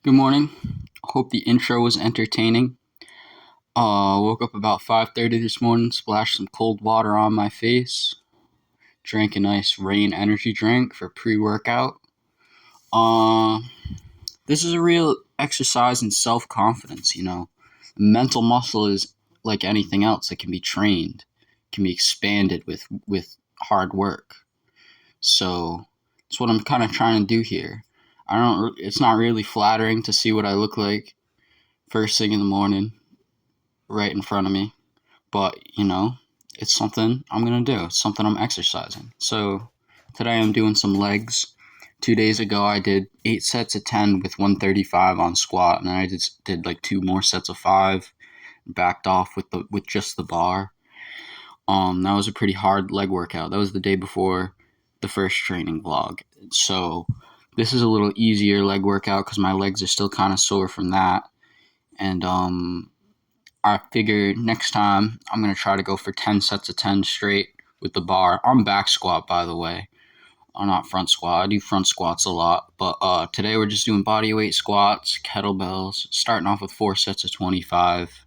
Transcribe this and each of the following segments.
Good morning. Hope the intro was entertaining. Woke up about 5:30 this morning, splashed some cold water on my face, drank a nice Rain energy drink for pre-workout. Uh, this is a real exercise in self-confidence, Mental muscle is like anything else. It can be trained, can be expanded with hard work. So that's what I'm kind of trying to do here. It's not really flattering to see what I look like first thing in the morning right in front of me. But, it's something I'm going to do. It's something I'm exercising. So today I'm doing some legs. 2 days ago I did 8 sets of 10 with 135 on squat, and then I just did like 2 more sets of 5, backed off with just the bar. That was a pretty hard leg workout. That was the day before the first training vlog. So this is a little easier leg workout because my legs are still kind of sore from that. And I figured next time I'm going to try to go for 10 sets of 10 straight with the bar. I'm back squat, by the way. I'm not front squat. I do front squats a lot. But today we're just doing body weight squats, kettlebells, starting off with 4 sets of 25.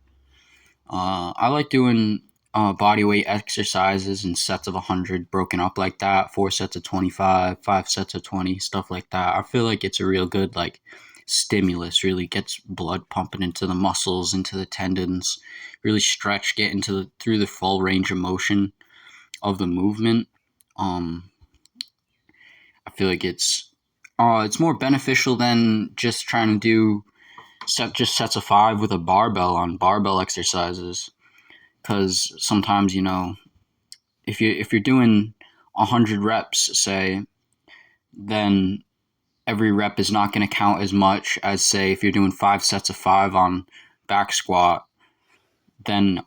I like doing body weight exercises in sets of 100 broken up like that. 4 sets of 25, 5 sets of 20, stuff like that. I feel like it's a real good stimulus, really gets blood pumping into the muscles, into the tendons, really stretch, get through the full range of motion of the movement. I feel like it's more beneficial than just trying to do sets of 5 with a barbell on barbell exercises, because sometimes if you're doing 100 reps, say, then every rep is not going to count as much as, say, if you're doing 5 sets of 5 on back squat. Then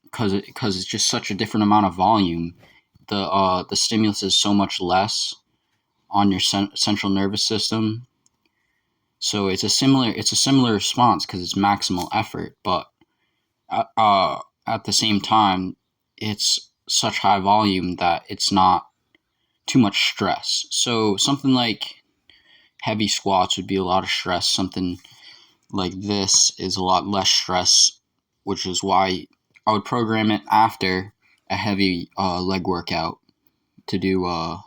because it's just such a different amount of volume, the stimulus is so much less on your central nervous system. So it's a similar response because it's maximal effort, but at the same time, it's such high volume that it's not too much stress. So something like heavy squats would be a lot of stress. Something like this is a lot less stress, which is why I would program it after a heavy leg workout to do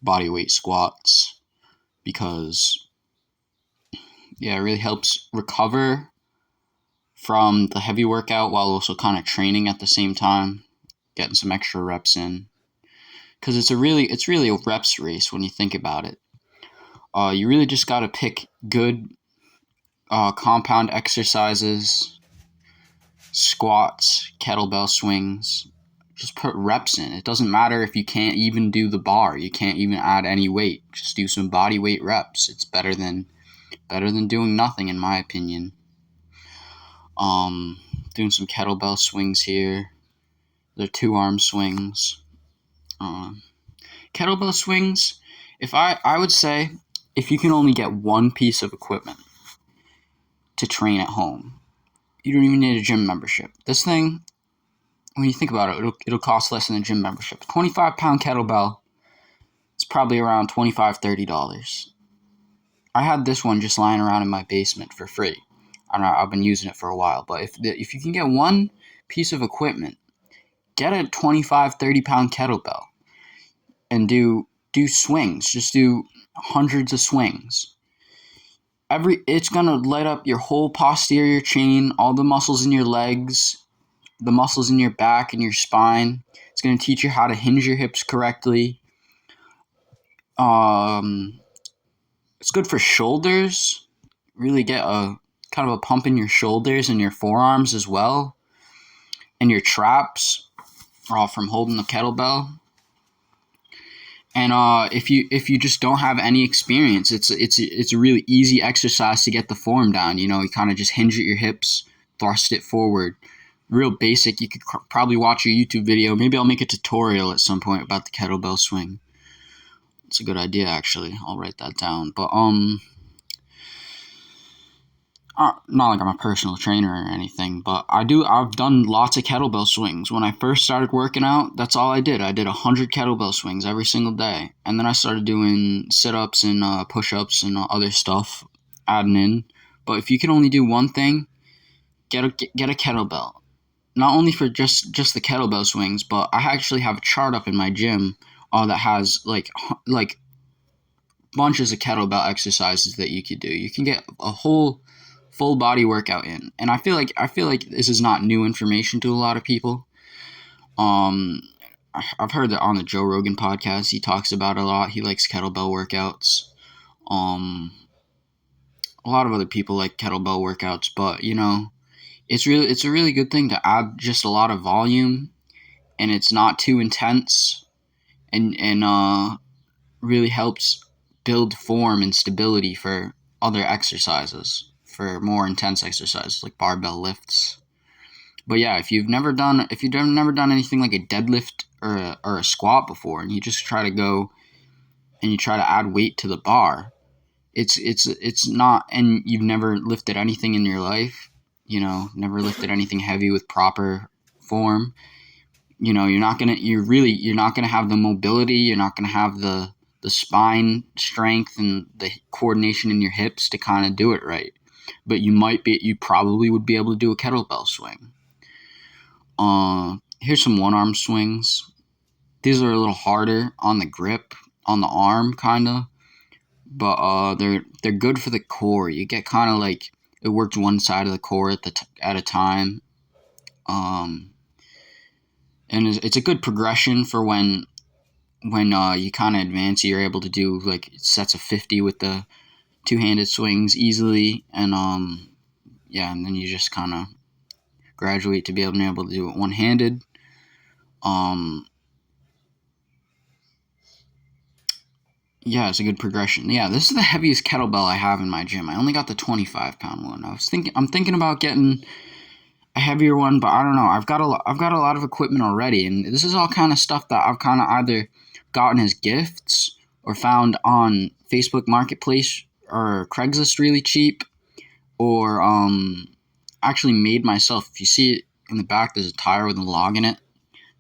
body weight squats, because it really helps recover from the heavy workout while also kind of training at the same time, getting some extra reps in. Because it's really a reps race when you think about it. You really just got to pick good compound exercises, squats, kettlebell swings. Just put reps in. It doesn't matter if you can't even do the bar. You can't even add any weight. Just do some body weight reps. It's better than doing nothing, in my opinion. Doing some kettlebell swings here. They're 2-arm swings. Kettlebell swings, I would say, if you can only get one piece of equipment to train at home, you don't even need a gym membership. This thing, when you think about it, it'll cost less than a gym membership. 25-pound kettlebell, it's probably around $25, $30. I had this one just lying around in my basement for free. I've been using it for a while, but if you can get one piece of equipment, get a 25, 30-pound kettlebell and do swings. Just do hundreds of swings. It's gonna light up your whole posterior chain, all the muscles in your legs, the muscles in your back and your spine. It's gonna teach you how to hinge your hips correctly. It's good for shoulders. Really get a kind of a pump in your shoulders and your forearms as well, and your traps from holding the kettlebell. And if you just don't have any experience, it's a really easy exercise to get the form down. You kind of just hinge at your hips, thrust it forward. Real basic. You could probably watch a YouTube video. Maybe I'll make a tutorial at some point about the kettlebell swing. It's a good idea, actually. I'll write that down. But not like I'm a personal trainer or anything, but I've done lots of kettlebell swings. When I first started working out, that's all I did. I did 100 kettlebell swings every single day. And then I started doing sit-ups and push-ups and other stuff, adding in. But if you can only do one thing, get a kettlebell. Not only for just the kettlebell swings, but I actually have a chart up in my gym that has like bunches of kettlebell exercises that you could do. You can get a whole full body workout in. And I feel like this is not new information to a lot of people. Um I've heard that on the Joe Rogan podcast he talks about it a lot. He likes kettlebell workouts. Um a lot of other people like kettlebell workouts, but it's a really good thing to add just a lot of volume, and it's not too intense, and really helps build form and stability for other exercises, for more intense exercises like barbell lifts. But yeah, if you've never done anything like a deadlift or a squat before, and you just try to go and you try to add weight to the bar, it's not, and you've never lifted anything in your life, never lifted anything heavy with proper form, you're not gonna have the mobility, you're not gonna have the spine strength and the coordination in your hips to kind of do it right. But you probably would be able to do a kettlebell swing. Here's some one arm swings. These are a little harder on the grip, on the arm, kind of, but they're good for the core. You get kind of like it works one side of the core at a time. Um, and it's a good progression for when you kind of advance. You're able to do like sets of 50 with the two-handed swings easily, and yeah, and then you just kind of graduate to being able to do it one-handed. Um, yeah, it's a good progression. Yeah, this is the heaviest kettlebell I have in my gym. I only got the 25-pound one. I'm thinking about getting a heavier one, but I don't know. I've got a lot of equipment already, and this is all kind of stuff that I've kind of either gotten as gifts or found on Facebook Marketplace or Craigslist really cheap, or actually made myself. If you see it in the back, there's a tire with a log in it.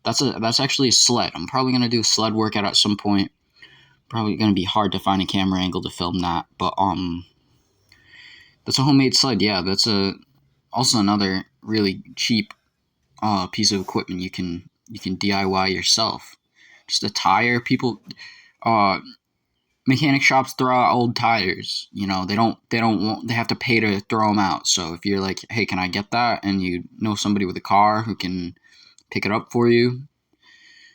That's actually a sled. I'm probably gonna do a sled workout at some point. Probably gonna be hard to find a camera angle to film that, but that's a homemade sled. Yeah, that's a also another really cheap piece of equipment you can DIY yourself. Just a tire. People, uh, mechanic shops throw out old tires. They have to pay to throw them out. So if you're like, hey, can I get that? And you know somebody with a car who can pick it up for you.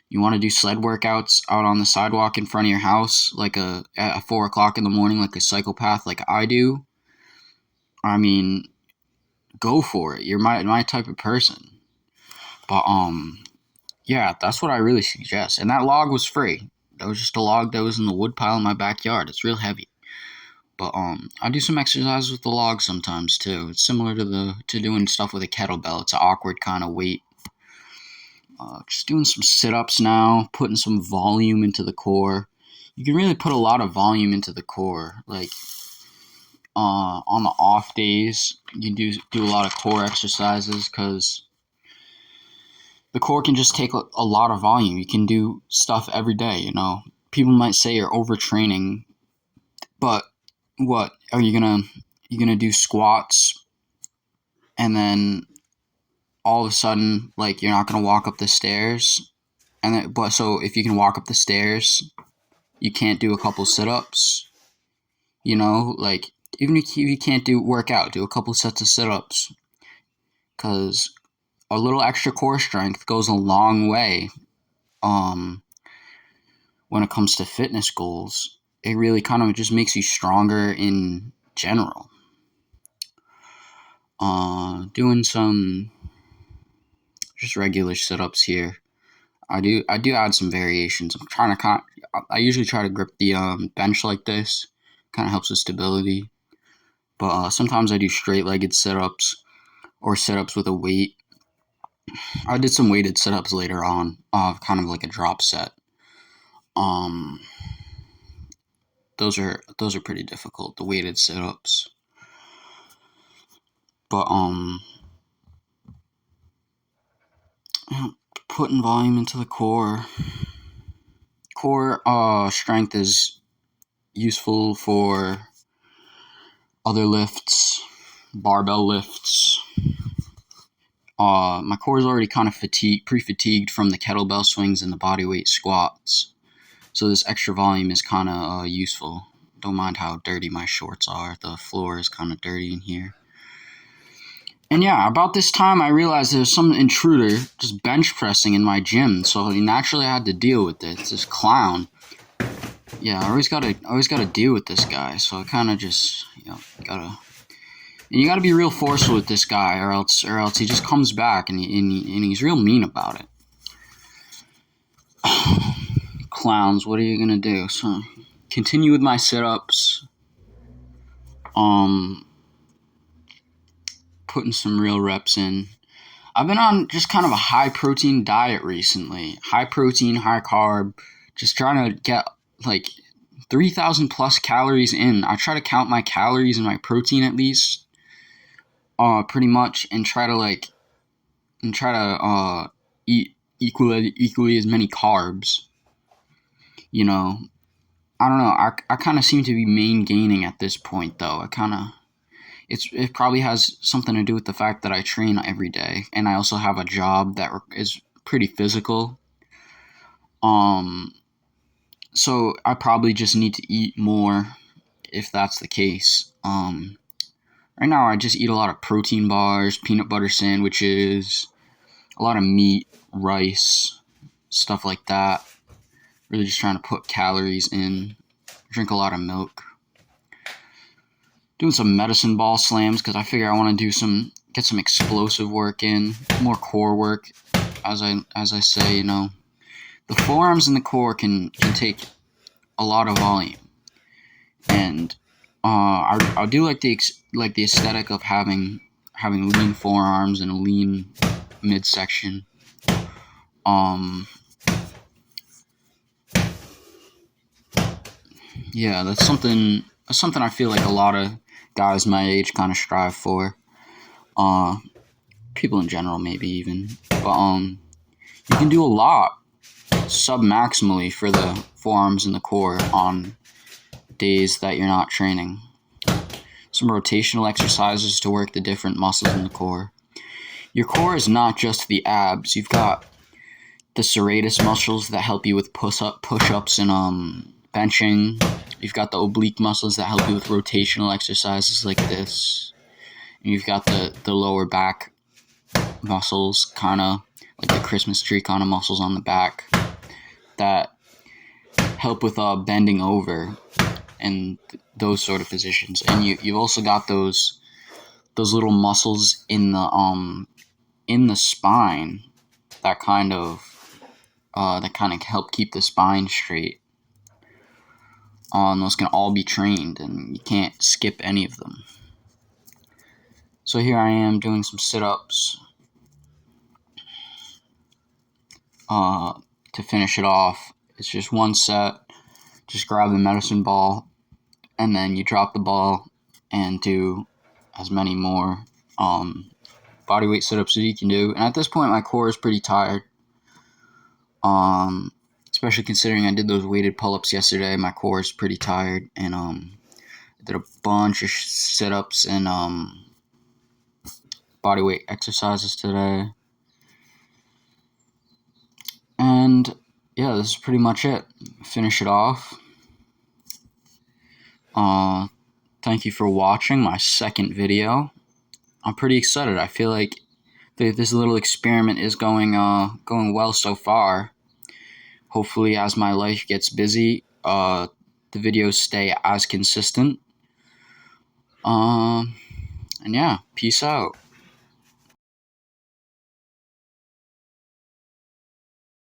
You want to do sled workouts out on the sidewalk in front of your house, like at 4 o'clock in the morning, like a psychopath, like I do. I mean, go for it. You're my type of person. But yeah, that's what I really suggest. And that log was free. That was just a log that was in the wood pile in my backyard. It's real heavy. But I do some exercises with the log sometimes too. It's similar to doing stuff with a kettlebell. It's an awkward kind of weight. Just doing some sit-ups now, putting some volume into the core. You can really put a lot of volume into the core. Like on the off days, you can do a lot of core exercises because the core can just take a lot of volume. You can do stuff every day. People might say you're overtraining, but what are you gonna do squats and then all of a sudden like you're not gonna walk up the stairs, but so if you can walk up the stairs you can't do a couple sit-ups, like even if you can't do a couple sets of sit-ups, because a little extra core strength goes a long way um when it comes to fitness goals. It really kind of just makes you stronger in general. Doing some just regular sit-ups here. I do add some variations. I usually try to grip the bench like this. Kind of helps with stability. But sometimes I do straight-legged sit-ups or sit-ups with a weight. I did some weighted sit-ups later on, kind of like a drop set. Um, those are pretty difficult. The weighted sit-ups. But putting volume into the core. Core strength is useful for other lifts, barbell lifts. My core is already kind of pre-fatigued from the kettlebell swings and the bodyweight squats. So this extra volume is kind of useful. Don't mind how dirty my shorts are. The floor is kind of dirty in here. And yeah, about this time I realized there was some intruder just bench pressing in my gym. So naturally I had to deal with it. It's this clown. Yeah, I always gotta deal with this guy. So I kind of just, and you gotta be real forceful with this guy, or else he just comes back and he's real mean about it. Clowns, what are you gonna do? So continue with my sit-ups. Putting some real reps in. I've been on just kind of a high protein diet recently. High protein, high carb. Just trying to get like 3,000 plus calories in. I try to count my calories and my protein at least. Pretty much, and try to eat equally as many carbs. You know, I don't know. I kind of seem to be main gaining at this point, though. It probably has something to do with the fact that I train every day, and I also have a job that is pretty physical. So I probably just need to eat more, if that's the case. Right now I just eat a lot of protein bars, peanut butter sandwiches, a lot of meat, rice, stuff like that. Really just trying to put calories in. Drink a lot of milk. Doing some medicine ball slams because I figure I want to get some explosive work in, more core work. As I say, the forearms and the core can take a lot of volume, and I do like the aesthetic of having lean forearms and a lean midsection. Yeah, that's something I feel like a lot of guys my age kind of strive for. People in general, maybe even. But you can do a lot sub-maximally for the forearms and the core on days that you're not training. Some rotational exercises to work the different muscles in the core. Your core is not just the abs. You've got the serratus muscles that help you with push-ups and benching. You've got the oblique muscles that help you with rotational exercises like this. And you've got the lower back muscles, kind of like the Christmas tree kind of muscles on the back that help with bending over and those sort of positions. And you've also got those little muscles in the spine that kind of help keep the spine straight. And those can all be trained, and you can't skip any of them. So here I am doing some sit-ups to finish it off. It's just one set. Just grab the medicine ball, and then you drop the ball and do as many more bodyweight sit-ups as you can do. And at this point, my core is pretty tired. Especially considering I did those weighted pull-ups yesterday. My core is pretty tired, and I did a bunch of sit-ups and bodyweight exercises today. And yeah, this is pretty much it. Finish it off. Thank you for watching my second video. I'm pretty excited. I feel like this little experiment is going well so far. Hopefully, as my life gets busy, the videos stay as consistent. And yeah, peace out.